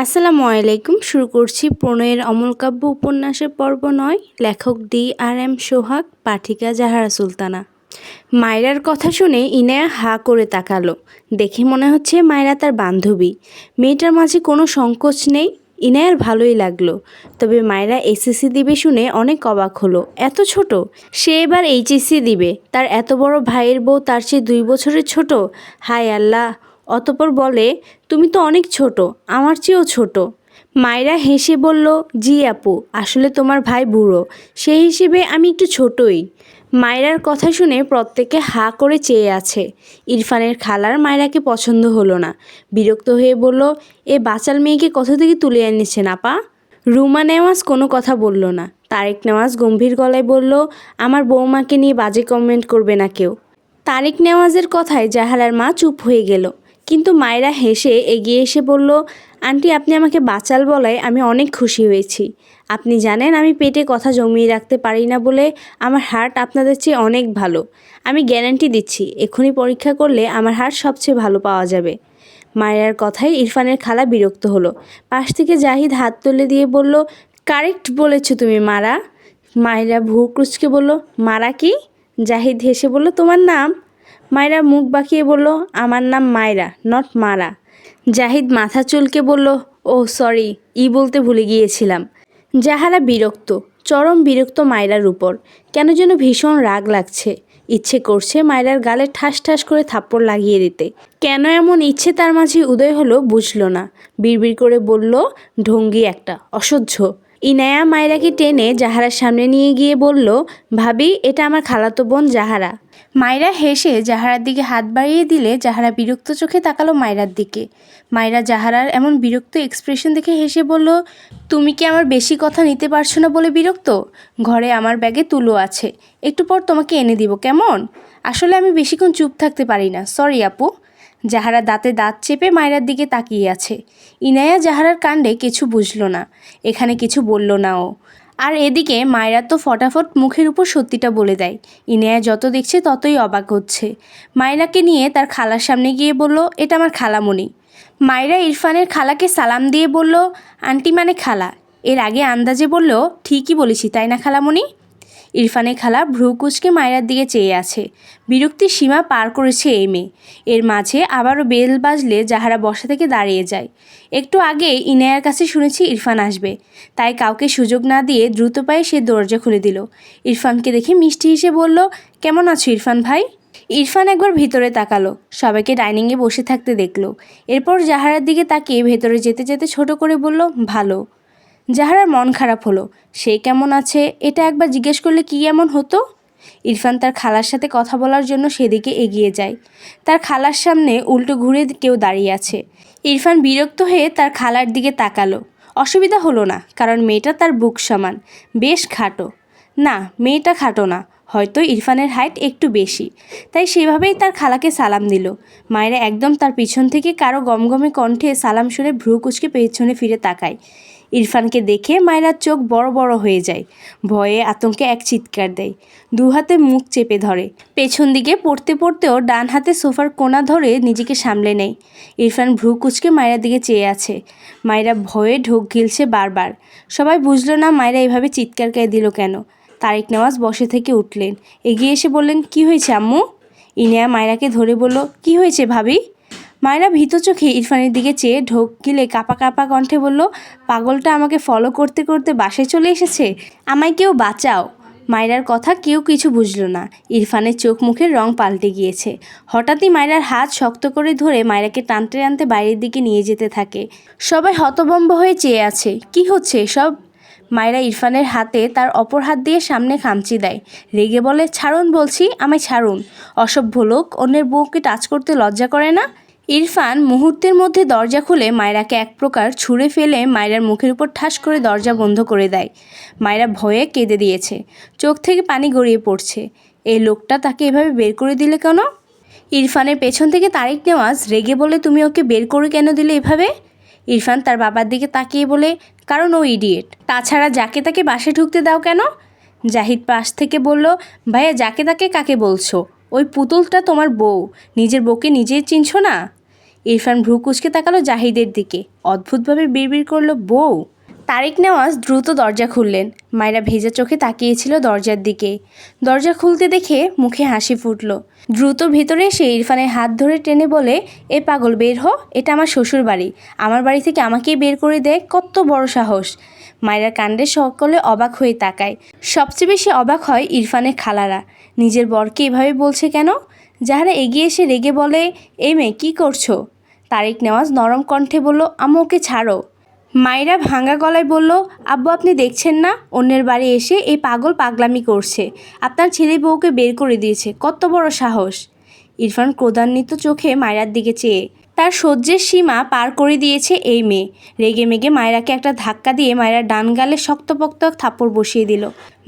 আসসালামু আলাইকুম। শুরু করছি প্রণয়ের অমলকাব্য উপন্যাসের পর্ব ৯। লেখক D.R.M. সোহাগ, পাঠিকা জাহারা সুলতানা। মায়রার কথা শুনে ইনায়া হা করে তাকালো। দেখে মনে হচ্ছে মায়রা তার বান্ধবী। মেয়েটার মাঝে কোনো সংকোচ নেই। ইনায়ার ভালোই লাগলো। তবে মায়রা এসএসসি দিবে শুনে অনেক অবাক হলো। এত ছোট? সে এবার এইচএসসি দিবে। তার এত বড় ভাইয়ের বউ তার চেয়ে 2 বছরের ছোট। হায় আল্লাহ! অতঃপর বলে, তুমি তো অনেক ছোট, আমার চেয়েও ছোট। মায়রা হেসে বলল, জি আপু, আসলে তোমার ভাই বুড়ো, সেই হিসেবে আমি একটু ছোটই। মায়রার কথা শুনে প্রত্যেকে হা করে চেয়ে আছে। ইরফানের খালার মায়রাকে পছন্দ হলো না। বিরক্ত হয়ে বলল, এ বাচাল মেয়েকে কোথা থেকে তুলে এনেছেন আপা? রুমা নেওয়াজ কোনো কথা বলল না। তারেক নেওয়াজ গম্ভীর গলায় বলল, আমার বৌমাকে নিয়ে বাজে কমেন্ট করবে না কেউ। তারেক নেওয়াজের কথায় জাহারার মা চুপ হয়ে গেল। কিন্তু মায়রা হেসে এগিয়ে এসে বলল, আন্টি, আপনি আমাকে বাচাল বলায় আমি অনেক খুশি হয়েছি। আপনি জানেন আমি পেটে কথা জমিয়ে রাখতে পারি না বলে আমার হার্ট আপনাদের চেয়ে অনেক ভালো। আমি গ্যারান্টি দিচ্ছি, এক্ষুনি পরীক্ষা করলে আমার হার্ট সবচেয়ে ভালো পাওয়া যাবে। মায়রার কথায় ইরফানের খালা বিরক্ত হলো। পাশ থেকে জাহিদ হাত তুলে দিয়ে বলল, কারেক্ট বলেছ তুমি মারা। মায়রা ভ্রু কুঁচকে বলল, মারা কি? জাহিদ হেসে বলল, তোমার নাম? মায়রা মুখ বাঁকিয়ে বলল, আমার নাম মায়রা, নট মারা। জাহিদ মাথা চুলকে বলল, ও সরি, বলতে ভুলে গিয়েছিলাম। জাহারা বিরক্ত, চরম বিরক্ত মায়রার উপর। কেন যেন ভীষণ রাগ লাগছে। ইচ্ছে করছে মায়রার গালে ঠাস ঠাস করে থাপ্পড় লাগিয়ে দিতে। কেন এমন ইচ্ছে তার মাঝে উদয় হলো বুঝল না। বিড়বিড় করে বলল, ঢঙ্গি একটা, অসহ্য। ইনায়া মায়রাকে টেনে জাহারার সামনে নিয়ে গিয়ে বলল, ভাবি, এটা আমার খালাতো বোন জাহারা। মায়রা হেসে জাহারার দিকে হাত বাড়িয়ে দিলে জাহারা বিরক্ত চোখে তাকালো মায়রার দিকে। মায়রা জাহারার এমন বিরক্ত এক্সপ্রেশন দেখে হেসে বলল, তুমি কি আমার বেশি কথা নিতে পারছো না বলে বিরক্ত? ঘরে আমার ব্যাগে তুলো আছে, একটু পর তোমাকে এনে দিব, কেমন? আসলে আমি বেশিক্ষণ চুপ থাকতে পারি না, সরি আপু। জাহারা দাঁতে দাঁত চেপে মায়রার দিকে তাকিয়ে আছে। ইনায়া জাহারার কাণ্ডে কিছু বুঝল না, এখানে কিছু বলল না ও। আর এদিকে মায়রা তো ফটাফট মুখের উপর সত্যিটা বলে দেয়। ইনায়া যত দেখছে ততই অবাক হচ্ছে। মায়রাকে নিয়ে তার খালার সামনে গিয়ে বলল, এটা আমার খালামণি। মায়রা ইরফানের খালাকে সালাম দিয়ে বলল, আন্টি মানে খালা। এর আগে আন্দাজে বলল, ঠিকই বলেছি তাই না খালামণি? ইরফানের খালা ভ্রু কুঁচকে মায়রার দিকে চেয়ে আছে। বিরক্তির সীমা পার করেছে এই মেয়ে। এর মাঝে আবারও বেল বাজলে জাহারা বসা থেকে দাঁড়িয়ে যায়। একটু আগে ইনায়ার কাছে শুনেছি ইরফান আসবে, তাই কাউকে সুযোগ না দিয়ে দ্রুত পায়ে সে দরজা খুলে দিল। ইরফানকে দেখে মিষ্টি হেসে বলল, কেমন আছো ইরফান ভাই? ইরফান একবার ভিতরে তাকালো, সবাইকে ডাইনিংয়ে বসে থাকতে দেখলো। এরপর জাহারার দিকে তাকিয়ে ভেতরে যেতে যেতে ছোট করে বলল, ভালো। জাহারার মন খারাপ হলো। সে কেমন আছে এটা একবার জিজ্ঞেস করলে কি এমন হতো? ইরফান তার খালার সাথে কথা বলার জন্য সেদিকে এগিয়ে যায়। তার খালার সামনে উল্টো ঘুরে কেউ দাঁড়িয়ে আছে। ইরফান বিরক্ত হয়ে তার খালার দিকে তাকালো। অসুবিধা হলো না, কারণ মেয়েটা তার বুক সমান, বেশ খাটো। না, মেয়েটা খাটো না, হয়তো ইরফানের হাইট একটু বেশি, তাই সেভাবেই তার খালাকে সালাম দিল। মায়েরা একদম তার পিছন থেকে কারো গমগমে কণ্ঠে সালাম শুনে ভ্রু কুঁচকে পেছনে ফিরে তাকায়। ইরফানকে দেখে মায়রার চোখ বড় বড় হয়ে যায়। ভয়ে আতঙ্কে এক চিৎকার দেয়, দু হাতে মুখ চেপে ধরে। পেছন দিকে পড়তে পড়তেও ডান হাতে সোফার কোণা ধরে নিজেকে সামলে নেয়। ইরফান ভ্রু কুঁচকে মায়রার দিকে চেয়ে আছে। মায়রা ভয়ে ঢোক গিলছে বারবার। সবাই বুঝলো না মায়রা এভাবে চিৎকার করে দিল কেন। তারেক নেওয়াজ বসে থেকে উঠলেন, এগিয়ে এসে বললেন, কি হয়েছে আম্মু? ইনায়া মায়রাকে ধরে বলল, কি হয়েছে ভাবি? মায়রা ভীত চোখে ইরফানের দিকে চেয়ে ঢোক গিলে কাঁপা কাঁপা কণ্ঠে বলল, পাগলটা আমাকে ফলো করতে করতে বাসায় চলে এসেছে, আমায় কেউ বাঁচাও। মায়রার কথা কেউ কিছু বুঝল না। ইরফানের চোখ মুখের রং পাল্টে গিয়েছে। হঠাৎই মায়রার হাত শক্ত করে ধরে মায়রাকে টানতে টানতে বাইরের দিকে নিয়ে যেতে থাকে। সবাই হতভম্ব হয়ে চেয়ে আছে, কি হচ্ছে এসব? মায়রা ইরফানের হাতে তার অপর হাত দিয়ে সামনে খামচি দেয়। রেগে বলে, ছাড়ুন বলছি, আমায় ছাড়ুন। অসভ্য লোক, অন্যের বউকে টাচ করতে লজ্জা করে না? ইরফান মুহূর্তের মধ্যে দরজা খুলে মায়রাকে এক প্রকার ছুঁড়ে ফেলে মায়রার মুখের উপর ঠাস করে দরজা বন্ধ করে দেয়। মায়রা ভয়ে কেঁদে দিয়েছে, চোখ থেকে পানি গড়িয়ে পড়ছে। এই লোকটা তাকে এভাবে বের করে দিলে কেন? ইরফানের পেছন থেকে তারেক নেওয়াজ রেগে বলে, তুমি ওকে বের করে কেন দিলে এভাবে? ইরফান তার বাবার দিকে তাকিয়ে বলে, কারণ ও ইডিয়েট, তাছাড়া যাকে তাকে বাসে ঢুকতে দাও কেন? জাহিদ পাশ থেকে বলল, ভাইয়া, যাকে তাকে কাকে বলছো? ওই পুতুলটা তোমার বউ, নিজের বউকে নিজেই চিনছো না? ইরফান ভ্রু কুঁচকে তাকালো জাহিদের দিকে, অদ্ভুতভাবে বিড়বিড় করলো, বউ। তারিক নেওয়াজ দ্রুত দরজা খুললেন। মায়েরা ভেজা চোখে তাকিয়েছিল দরজার দিকে। দরজা খুলতে দেখে মুখে হাসি ফুটল। দ্রুত ভিতরে এসে ইরফানের হাত ধরে টেনে বলে, এ পাগল বের হ, এটা আমার শ্বশুর বাড়ি, আমার বাড়ি থেকে আমাকেই বের করে দেয়, কত বড় সাহস। মায়েরার কাণ্ডে সকলে অবাক হয়ে তাকায়। সবচেয়ে বেশি অবাক হয় ইরফানের খালারা, নিজের বরকে এভাবে বলছে কেন। যাহারা এগিয়ে এসে রেগে বলে, এই মেয়ে কী করছো? তারিক নেওয়াজ নরম কণ্ঠে বলল, আম্মু ওকে ছাড়ো। মায়েরা ভাঙা গলায় বলল, আব্বু আপনি দেখছেন না অন্যের বাড়ি এসে এই পাগল পাগলামি করছে, আপনার ছেলে বউকে বের করে দিয়েছে, কত বড় সাহস। ইরফান ক্রোধান্বিত চোখে মায়েরার দিকে চেয়ে, তার সহ্যের সীমা পার করে দিয়েছে এই মেয়ে। রেগে মেগে মায়েরাকে একটা ধাক্কা দিয়ে মায়েরার ডান গালে শক্তপোক্ত থাপ্পড় বসিয়ে দিল।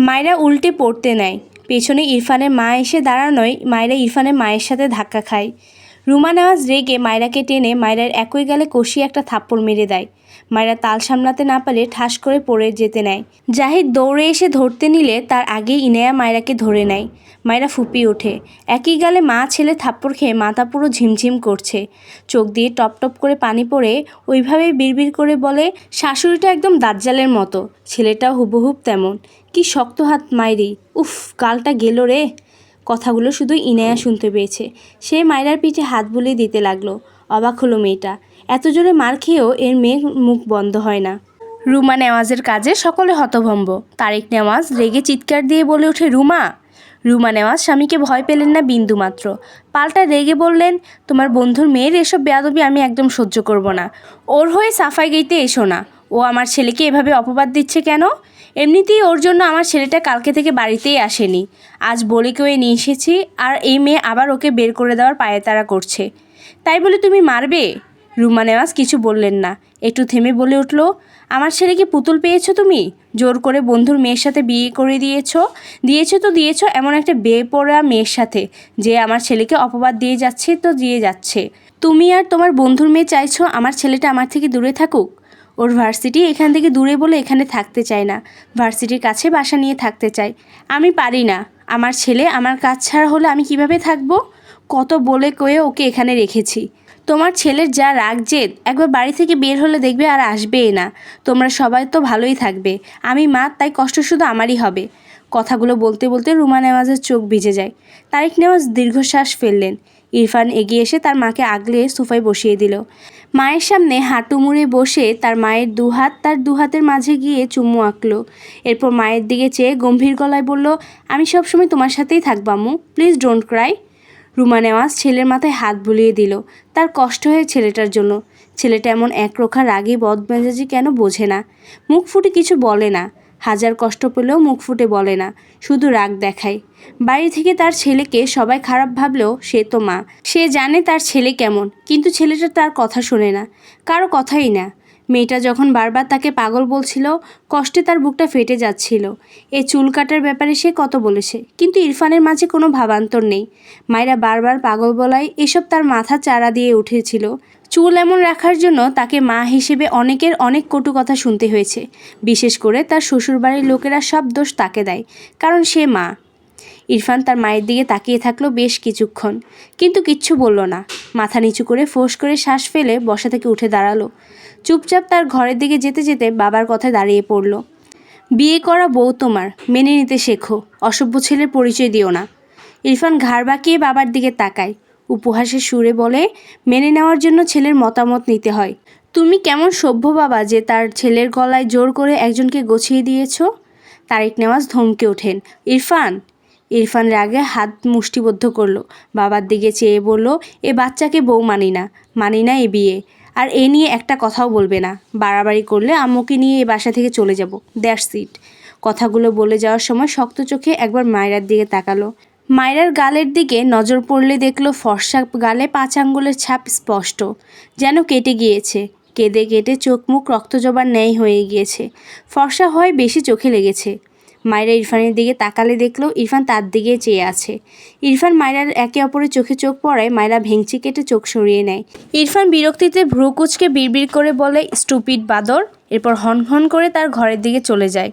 মায়েরা উল্টে পড়তে নেয়। পেছনে ইরফানের মা এসে দাঁড়ানোয় মায়েরা ইরফানের মায়ের সাথে ধাক্কা খায়। রুমা নেওয়াজ রেগে মায়েরাকে টেনে মায়েরার একই গালে কষিয়ে একটা থাপ্পড় মেরে দেয়। মায়েরা তাল সামলাতে না পারে ঠাস করে পড়ে যেতে নেয়। জাহিদ দৌড়ে এসে ধরতে নিলে তার আগেই ইনায়া মায়েরাকে ধরে নেয়। মায়েরা ফুপিয়ে ওঠে। একই গালে মা ছেলে থাপ্পড় খেয়ে মাথা পুরো ঝিমঝিম করছে, চোখ দিয়ে টপ টপ করে পানি পড়ে। ওইভাবেই বিড়বিড় করে বলে, শাশুড়িটা একদম দাজ্জালের মতো, ছেলেটাও হুবহুব তেমন, কি শক্ত হাত মায়েরি, উফ গালটা গেল রে। কথাগুলো শুধু ইনায়া শুনতে পেয়েছে। সে মায়েরার পিঠে হাত বুলিয়ে দিতে লাগলো। অবাক হলো মেয়েটা, এত জোরে মার খেয়েও এর মেয়ের মুখ বন্ধ হয় না। রুমা নেওয়াজের কাজে সকলে হতভম্ব। তারিক নেওয়াজ রেগে চিৎকার দিয়ে বলে ওঠে, রুমা। রুমা নেওয়াজ স্বামীকে ভয় পেলেন না বিন্দুমাত্র, পাল্টা রেগে বললেন, তোমার বন্ধুর মেয়ের এসব বেয়াদবি আমি একদম সহ্য করব না। ওর হয়ে সাফাই গাইতে এসো না। ও আমার ছেলেকে এভাবে অপবাদ দিচ্ছে কেন? এমনিতেই ওর জন্য আমার ছেলেটা কালকে থেকে বাড়িতেই আসেনি, আজ বলে কয়ে নিয়ে এসেছি, আর এই মেয়ে আবার ওকে বের করে দেওয়ার পায়তারা করছে। তাই বলে তুমি মারবে? রুমা নেওয়াজ কিছু বললেন না, একটু থেমে বলে উঠল, আমার ছেলেকে পুতুল পেয়েছো তুমি? জোর করে বন্ধুর মেয়ের সাথে বিয়ে করে দিয়েছো এমন একটা বেপরোয়া মেয়ের সাথে, যে আমার ছেলেকে অপবাদ দিয়ে যাচ্ছে। তুমি আর তোমার বন্ধুর মেয়ে চাইছো আমার ছেলেটা আমার থেকে দূরে থাকুক? ওর ভার্সিটি এখান থেকে দূরে বলে এখানে থাকতে চায় না, ভার্সিটির কাছে বাসা নিয়ে থাকতে চায়। আমি পারি না। আমার ছেলে আমার কাজ ছাড়া হলে আমি কিভাবে থাকবো? কত বলে কয়ে ওকে এখানে রেখেছি। তোমার ছেলের যা রাগ জেদ, একবার বাড়ি থেকে বের হলে দেখবে আর আসবেই না। তোমরা সবাই তো ভালোই থাকবে, আমি মা, তাই কষ্ট শুধু আমারই হবে। কথাগুলো বলতে বলতে রুমা নেওয়াজের চোখ ভিজে যায়। তারিক নেওয়াজ দীর্ঘশ্বাস ফেললেন। ইরফান এগিয়ে এসে তার মাকে আগলে সোফায় বসিয়ে দিল। মায়ের সামনে হাঁটু মুড়ে বসে তার মায়ের দুহাত তার দুহাতের মাঝে গিয়ে চুম্মু আঁকল। এরপর মায়ের দিকে চেয়ে গম্ভীর গলায় বলল, আমি সবসময় তোমার সাথেই থাকবো আম্মু, please don't cry. Ruma Newaz ছেলের মাথায় হাত বুলিয়ে দিল। তার কষ্ট হয় ছেলেটার জন্য। ছেলেটা এমন একরোখা রাগী বদমেজাজি কেন বোঝে না। মুখ ফুটে কিছু বলে না, হাজার কষ্ট পেলেও মুখ ফুটে বলে না, শুধু রাগ দেখায়। বাড়ি থেকে তার ছেলেকে সবাই খারাপ ভাবলেও সে তো মা, সে জানে তার ছেলে কেমন, কিন্তু ছেলেটা তার কথা শোনে না, কারো কথাই না। মেয়েটা যখন বারবার তাকে পাগল বলছিল, কষ্টে তার বুকটা ফেটে যাচ্ছিল। এ চুল কাটার ব্যাপারে সে কত বলেছে, কিন্তু ইরফানের মাঝে কোনো ভাবান্তর নেই। মায়েরা বারবার পাগল বলায় এসব তার মাথা চাড়া দিয়ে উঠেছিল। চুল এমন রাখার জন্য তাকে মা হিসেবে অনেকের অনেক কটু কথা শুনতে হয়েছে। বিশেষ করে তার শ্বশুরবাড়ির লোকেরা সব দোষ তাকে দেয়, কারণ সে মা। ইরফান তার মায়ের দিকে তাকিয়ে থাকলো বেশ কিছুক্ষণ, কিন্তু কিচ্ছু বলল না। মাথা নিচু করে ফোঁস করে শ্বাস ফেলে বসা থেকে উঠে দাঁড়ালো। চুপচাপ তার ঘরের দিকে যেতে যেতে বাবার কথায় দাঁড়িয়ে পড়ল। বিয়ে করা বউ তোমার, মেনে নিতে শেখো, অসভ্য ছেলের পরিচয় দিও না। ইরফান ঘাড় বাঁকিয়ে বাবার দিকে তাকায়, উপহাসের সুরে বলে, মেনে নেওয়ার জন্য ছেলের মতামত নিতে হয়। তুমি কেমন সভ্য বাবা যে তার ছেলের গলায় জোর করে একজনকে গছিয়ে দিয়েছ? তারিক নেওয়াজ ধমকে ওঠেন, ইরফান রাগে হাত মুষ্টিবদ্ধ করলো। বাবার দিকে চেয়ে বলল, এ বাচ্চাকে বউ মানি না এ বিয়ে, আর এ নিয়ে একটা কথাও বলবে না। বাড়াবাড়ি করলে আম্মুকে নিয়ে এ বাসা থেকে চলে যাব, দ্যাটস ইট। কথাগুলো বলে যাওয়ার সময় শক্ত চোখে একবার মায়রার দিকে তাকালো। মায়রার গালের দিকে নজর পড়লে দেখলো ফর্সা গালে 5 আঙ্গুলের ছাপ স্পষ্ট, যেন কেটে গিয়েছে। কেঁদে কেটে চোখ মুখ রক্তজবার ন্যায় হয়ে গিয়েছে। ফর্সা হয় বেশি চোখে লেগেছে। মায়রা ইরফানের দিকে তাকালে দেখলো ইরফান তার দিকে চেয়ে আছে। ইরফান মায়রার একে অপরের চোখে চোখ পড়ায় মায়রা ভেঙচি কেটে চোখ সরিয়ে নেয়। ইরফান বিরক্তিতে ভ্রু কুঁচকে বিড়বিড় করে বলে, স্টুপিড বাদর। এরপর হন হন করে তার ঘরের দিকে চলে যায়।